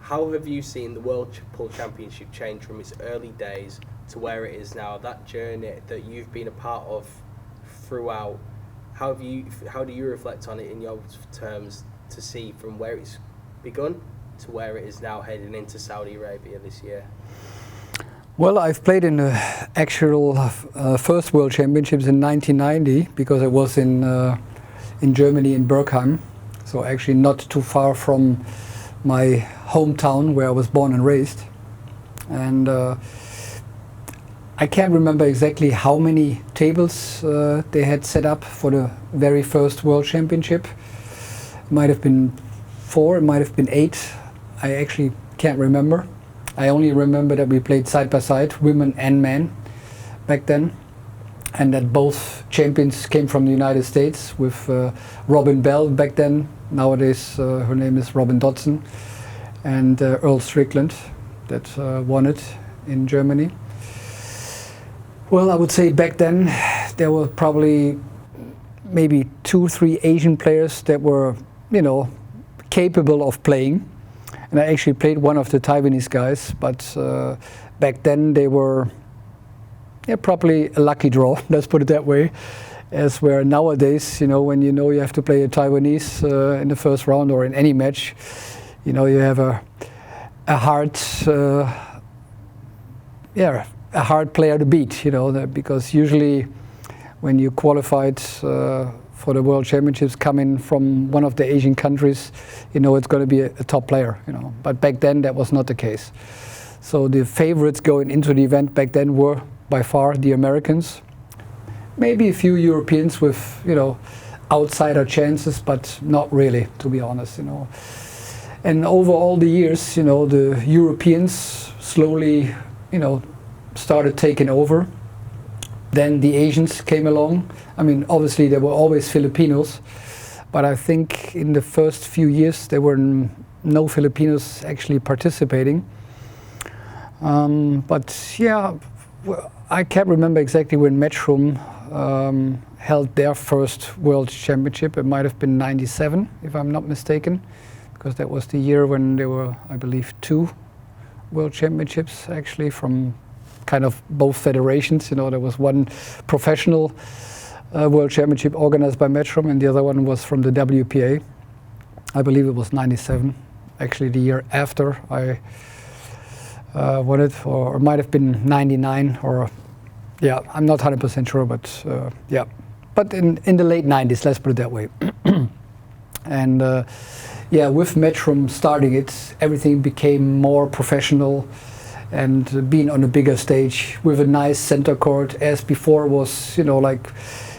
how have you seen the World Pool Championship change from its early days to where it is now? That journey that you've been a part of throughout, how do you reflect on it in your terms to see from where it's begun to where it is now heading into Saudi Arabia this year? Well, I've played in the actual first World Championships in 1990 because I was in Germany, in Bergheim, so actually not too far from my hometown where I was born and raised. And I can't remember exactly how many tables they had set up for the very first World Championship. It might have been 4, it might have been 8. I actually can't remember. I only remember that we played side by side, women and men, back then. And that both champions came from the United States with Robin Bell back then. Nowadays her name is Robin Dodson. And Earl Strickland that won it in Germany. Well, I would say back then there were probably maybe 2-3 Asian players that were, you know, capable of playing. And I actually played one of the Taiwanese guys, but back then they were probably a lucky draw, let's put it that way. As where nowadays, you know, when you know you have to play a Taiwanese in the first round or in any match, you know, you have a hard player to beat, you know, because usually when you qualified for the World Championships coming from one of the Asian countries, you know it's going to be a top player, you know. But back then that was not the case. So the favorites going into the event back then were by far the Americans. Maybe a few Europeans with, you know, outsider chances, but not really, to be honest, you know. And over all the years, you know, the Europeans slowly, you know, started taking over. Then the Asians came along. I mean, obviously there were always Filipinos, but I think in the first few years there were no Filipinos actually participating. But yeah, I can't remember exactly when Matchroom held their first World Championship. It might have been 97, if I'm not mistaken, because that was the year when there were, I believe, 2 World Championships actually from kind of both federations. You know, there was one professional World Championship organized by Matchroom, and the other one was from the WPA. I believe it was 97, actually the year after I won it, or it might have been 99, or yeah, I'm not 100% sure, but yeah. But in the late 90s, let's put it that way. And yeah, with Matchroom starting it, everything became more professional. And being on a bigger stage with a nice center court, as before was, you know, like,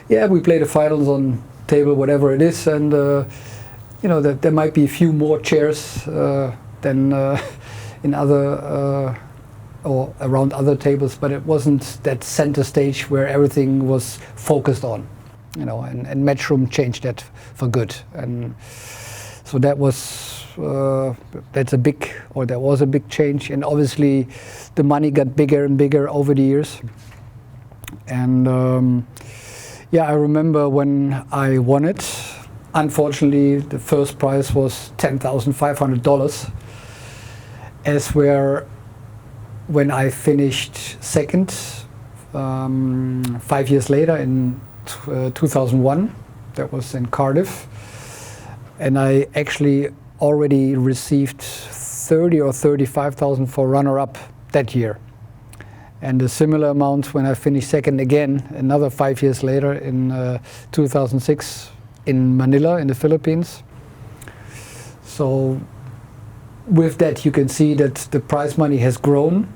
yeah, we play the finals on table, whatever it is, and you know, that there might be a few more chairs than in other or around other tables, but it wasn't that center stage where everything was focused on, you know. And Matchroom changed that for good, and so that was. That was a big change, and obviously the money got bigger and bigger over the years. And yeah, I remember when I won it, unfortunately the first prize was $10,500, as where when I finished second 5 years later in 2001, that was in Cardiff, and I actually already received 30 or 35,000 for runner-up that year, and a similar amount when I finished second again another 5 years later in 2006 in Manila in the Philippines. So with that you can see that the prize money has grown,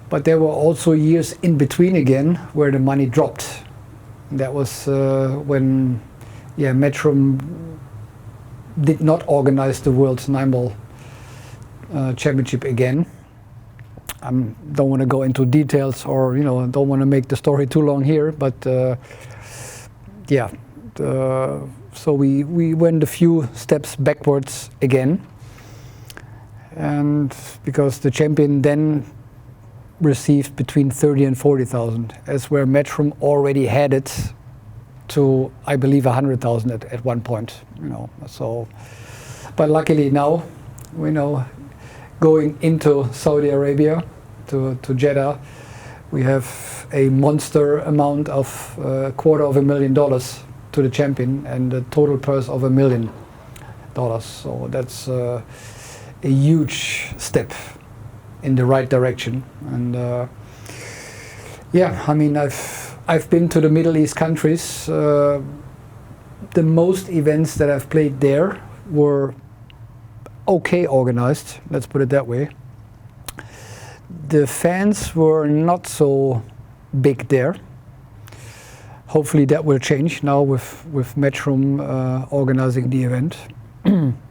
but there were also years in between again where the money dropped. That was when Matchroom did not organize the World's Nineball Championship again. I don't want to go into details, or you know, don't want to make the story too long here. But yeah, so we went a few steps backwards again, and because the champion then received between 30 and 40,000, as where Matchroom already had it to, I believe, 100,000 at one point, you know. So, but luckily now, we know going into Saudi Arabia, to Jeddah, we have a monster amount of $250,000 to the champion and a total purse of $1 million. So that's a huge step in the right direction. And yeah, I mean, I've been to the Middle East countries. The most events that I've played there were okay organized, let's put it that way. The fans were not so big there. Hopefully that will change now with Matchroom organizing the event.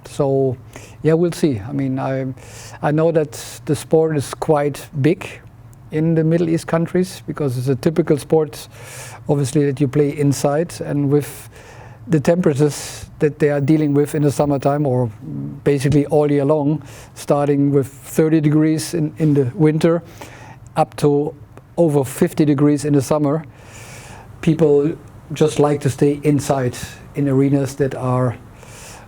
So yeah, we'll see. I mean, I know that the sport is quite big in the Middle East countries because it's a typical sport, obviously, that you play inside, and with the temperatures that they are dealing with in the summertime, or basically all year long, starting with 30 degrees in the winter up to over 50 degrees in the summer, people just like to stay inside in arenas that are,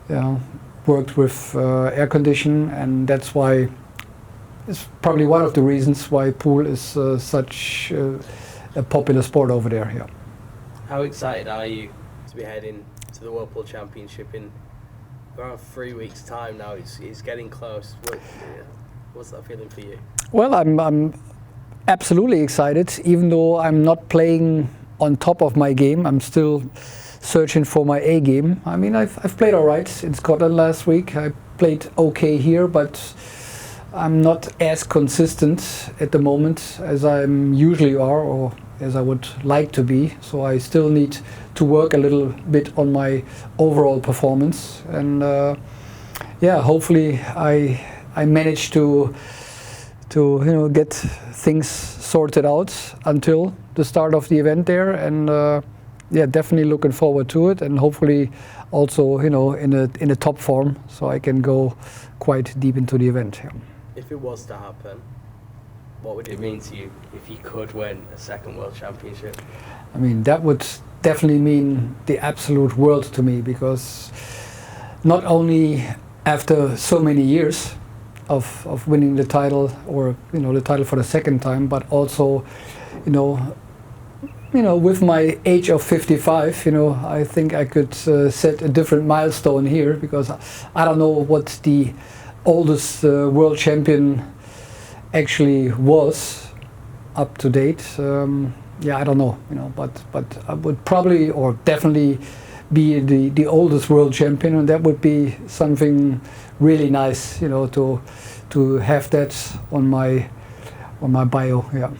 you know, worked with air condition, and that's why it's probably one of the reasons why pool is such a popular sport over there. Yeah. How excited are you to be heading to the World Pool Championship in around 3 weeks' time now? It's getting close. What's that feeling for you? Well, I'm absolutely excited, even though I'm not playing on top of my game. I'm still searching for my A game. I mean, I've played all right in Scotland last week. I played okay here, but I'm not as consistent at the moment as I usually are, or as I would like to be. So I still need to work a little bit on my overall performance. And yeah, hopefully I manage to get things sorted out until the start of the event there. And yeah, definitely looking forward to it, and hopefully also in a top form, so I can go quite deep into the event. Yeah. If it was to happen, what would it mean to you if you could win a second World Championship? I mean, that would definitely mean the absolute world to me, because not only after so many years of winning the title, or the title for the second time, but also with my age of 55, I think I could set a different milestone here, because I don't know what the oldest world champion actually was up to date. Yeah, I don't know, but I would probably, or definitely, be the oldest world champion, and that would be something really nice, to have that on my bio. Yeah.